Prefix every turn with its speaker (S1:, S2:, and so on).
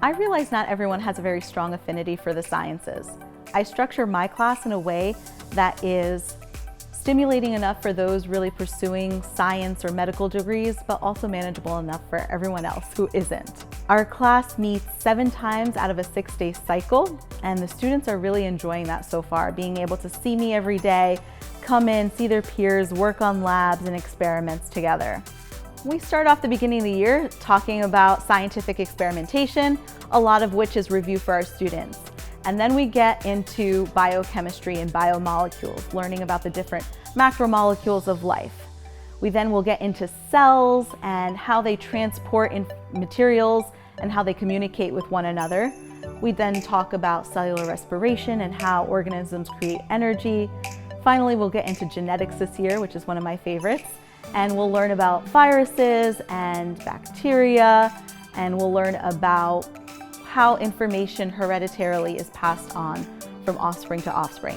S1: I realize not everyone has a very strong affinity for the sciences. I structure my class in a way that is stimulating enough for those really pursuing science or medical degrees, but also manageable enough for everyone else who isn't. Our class meets 7 times out of a 6-day cycle, and the students are really enjoying that so far, being able to see me every day, come in, see their peers, work on labs and experiments together. We start off the beginning of the year talking about scientific experimentation, a lot of which is review for our students. And then we get into biochemistry and biomolecules, learning about the different macromolecules of life. We then will get into cells and how they transport materials and how they communicate with one another. We then talk about cellular respiration and how organisms create energy. Finally, we'll get into genetics this year, which is one of my favorites. And we'll learn about viruses and bacteria, and we'll learn about how information hereditarily is passed on from offspring to offspring.